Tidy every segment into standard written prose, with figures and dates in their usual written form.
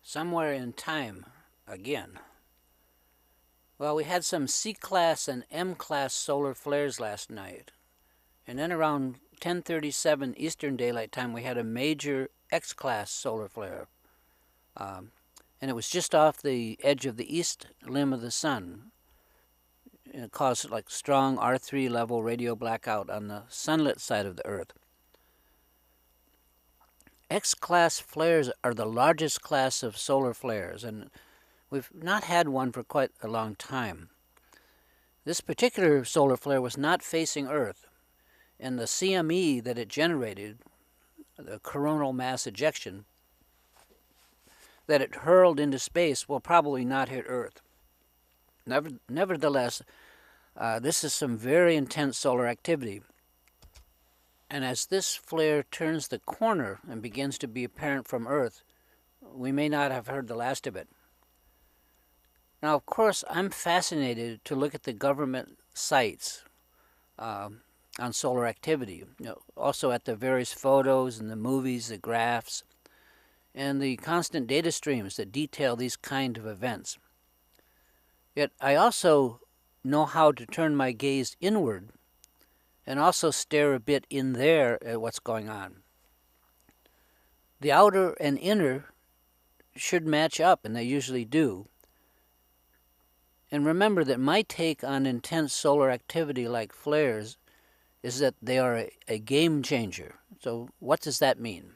Somewhere in time, again. Well, we had some C-class and M-class solar flares last night. And then around 10:37 Eastern Daylight Time, we had a major X-class solar flare. And it was just off the edge of the east limb of the sun. And it caused like strong R3 level radio blackout on the sunlit side of the Earth. X-class flares are the largest class of solar flares, and we've not had one for quite a long time. This particular solar flare was not facing Earth, and the CME that it generated, the coronal mass ejection, that it hurled into space will probably not hit Earth. Nevertheless, this is some very intense solar activity. And as this flare turns the corner and begins to be apparent from Earth, we may not have heard the last of it. Now, of course, I'm fascinated to look at the government sites on solar activity, also at the various photos and the movies, the graphs, and the constant data streams that detail these kind of events. Yet I also know how to turn my gaze inward and also stare a bit in there at what's going on. The outer and inner should match up, and they usually do. And remember that my take on intense solar activity like flares is that they are a game changer. So what does that mean?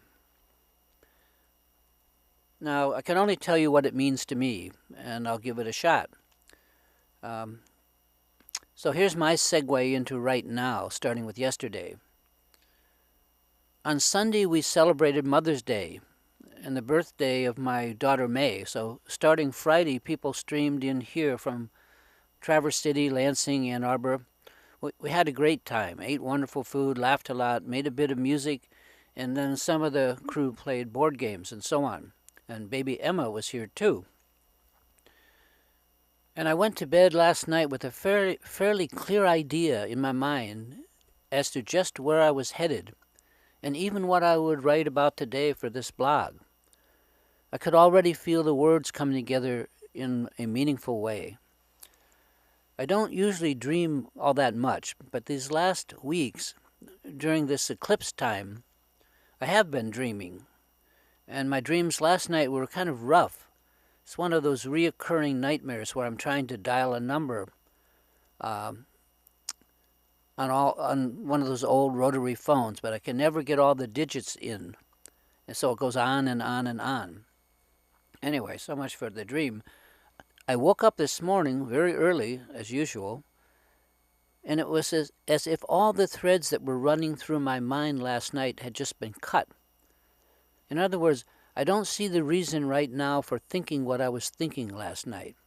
Now, I can only tell you what it means to me, and I'll give it a shot. So here's my segue into right now, starting with yesterday. On Sunday, we celebrated Mother's Day and the birthday of my daughter May. So starting Friday, people streamed in here from Traverse City, Lansing, Ann Arbor. We had a great time, ate wonderful food, laughed a lot, made a bit of music, and then some of the crew played board games and so on. And baby Emma was here too. And I went to bed last night with a fairly clear idea in my mind as to just where I was headed, and even what I would write about today for this blog. I could already feel the words coming together in a meaningful way. I don't usually dream all that much, but these last weeks, during this eclipse time, I have been dreaming. And my dreams last night were kind of rough. It's one of those reoccurring nightmares where I'm trying to dial a number on one of those old rotary phones, but I can never get all the digits in. And so it goes on and on and on. Anyway, so much for the dream. I woke up this morning very early, as usual, and it was as if all the threads that were running through my mind last night had just been cut. In other words, I don't see the reason right now for thinking what I was thinking last night.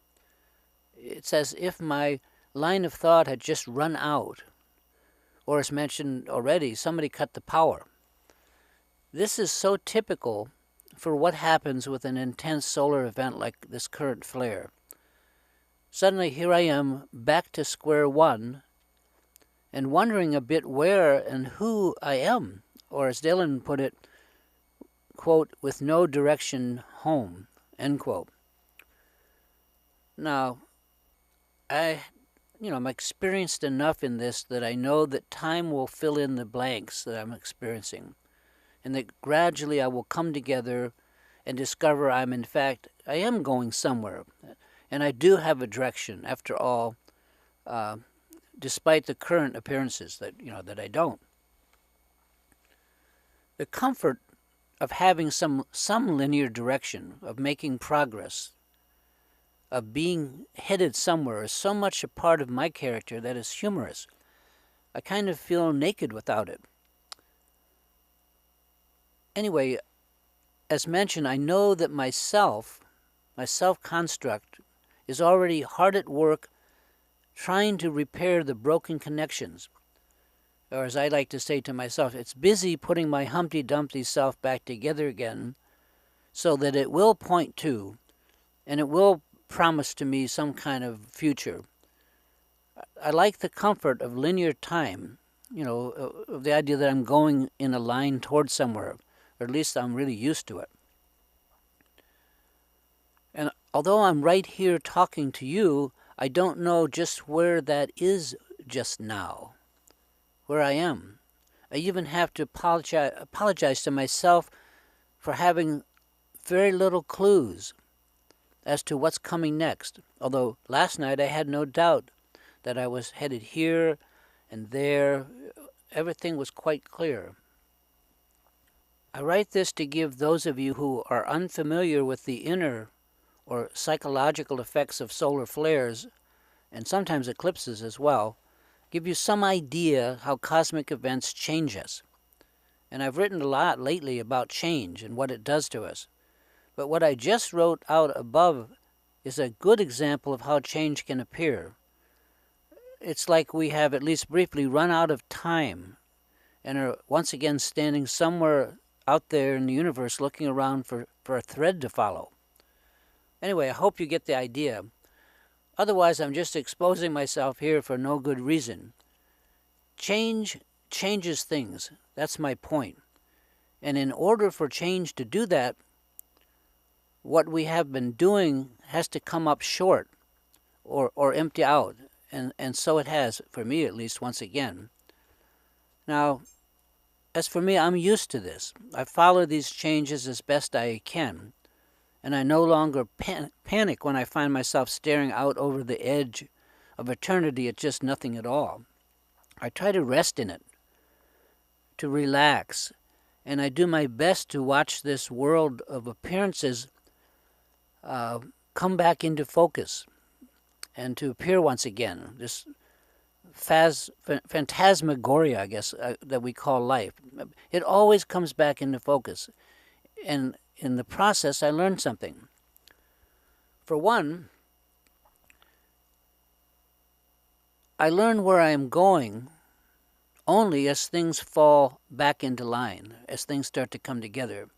It's as if my line of thought had just run out, or as mentioned already, somebody cut the power. This is so typical for what happens with an intense solar event like this current flare. Suddenly here I am back to square one and wondering a bit where and who I am, or as Dylan put it, quote, with no direction home, end quote. Now, I'm experienced enough in this that I know that time will fill in the blanks that I'm experiencing, and that gradually I will come together and discover I am going somewhere, and I do have a direction, after all, despite the current appearances that I don't. The comfort of having some linear direction, of making progress, of being headed somewhere is so much a part of my character that is humorous. I kind of feel naked without it. Anyway, as mentioned, I know that my self-construct, is already hard at work trying to repair the broken connections. Or as I like to say to myself, it's busy putting my Humpty Dumpty self back together again so that it will point to, and it will promise to me some kind of future. I like the comfort of linear time, of the idea that I'm going in a line towards somewhere, or at least I'm really used to it. And although I'm right here talking to you, I don't know just where that is just now, where I am. I even have to apologize to myself for having very little clues as to what's coming next. Although last night I had no doubt that I was headed here and there. Everything was quite clear. I write this to give those of you who are unfamiliar with the inner or psychological effects of solar flares, and sometimes eclipses as well, give you some idea how cosmic events change us. And I've written a lot lately about change and what it does to us. But what I just wrote out above is a good example of how change can appear. It's like we have, at least briefly, run out of time and are once again standing somewhere out there in the universe looking around for a thread to follow. Anyway, I hope you get the idea. Otherwise, I'm just exposing myself here for no good reason. Change changes things. That's my point. And in order for change to do that, what we have been doing has to come up short or empty out. And so it has, for me at least, once again. Now, as for me, I'm used to this. I follow these changes as best I can. And I no longer panic when I find myself staring out over the edge of eternity at just nothing at all. I try to rest in it, to relax, and I do my best to watch this world of appearances come back into focus and to appear once again, this phantasmagoria, I guess, that we call life. It always comes back into focus, and in the process, I learned something. For one, I learn where I am going only as things fall back into line, as things start to come together,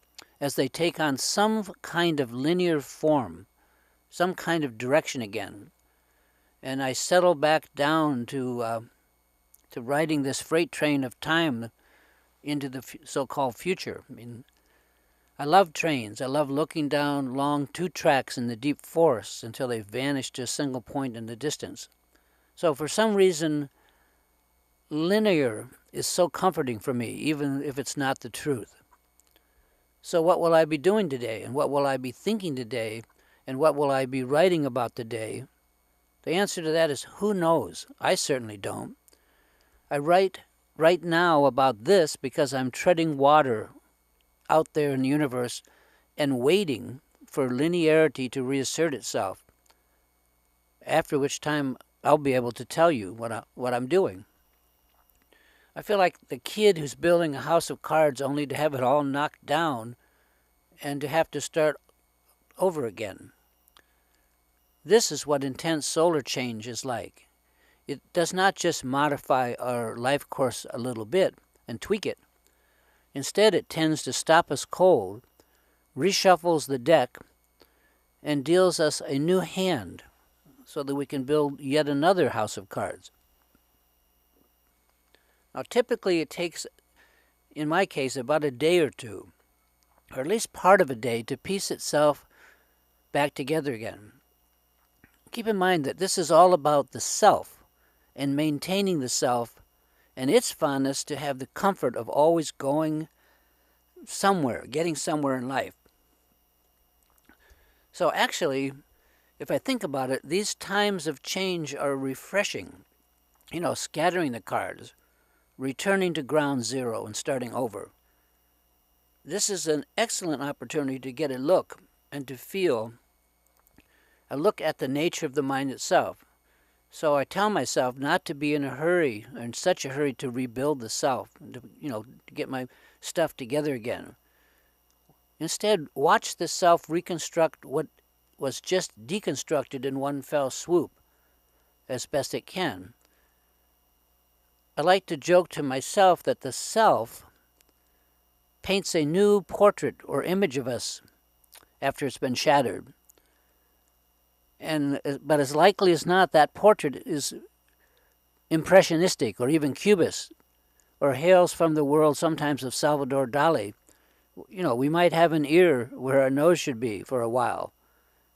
as they take on some kind of linear form, some kind of direction again. And I settle back down to riding this freight train of time into the so-called future. I mean, I love trains. I love looking down long 2 tracks in the deep forests until they vanish to a single point in the distance. So for some reason, linear is so comforting for me, even if it's not the truth. So what will I be doing today? And what will I be thinking today? And what will I be writing about today? The answer to that is who knows? I certainly don't. I write right now about this because I'm treading water out there in the universe and waiting for linearity to reassert itself, after which time I'll be able to tell you what I'm doing. I feel like the kid who's building a house of cards only to have it all knocked down and to have to start over again. This is what intense solar change is like. It does not just modify our life course a little bit and tweak it. Instead, it tends to stop us cold, reshuffles the deck, and deals us a new hand so that we can build yet another house of cards. Now, typically it takes, in my case, about a day or two, or at least part of a day, to piece itself back together again. Keep in mind that this is all about the self and maintaining the self and its fondness to have the comfort of always going somewhere, getting somewhere in life. So actually, if I think about it, these times of change are refreshing. Scattering the cards, returning to ground zero and starting over. This is an excellent opportunity to get a look and to feel a look at the nature of the mind itself. So I tell myself not to be in a hurry, or in such a hurry to rebuild the self, to get my stuff together again. Instead, watch the self reconstruct what was just deconstructed in one fell swoop, as best it can. I like to joke to myself that the self paints a new portrait or image of us after it's been shattered. But as likely as not, that portrait is impressionistic or even cubist, or hails from the world sometimes of Salvador Dali. We might have an ear where our nose should be for a while.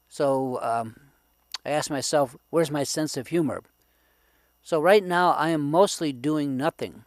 So I asked myself, where's my sense of humor? So right now I am mostly doing nothing.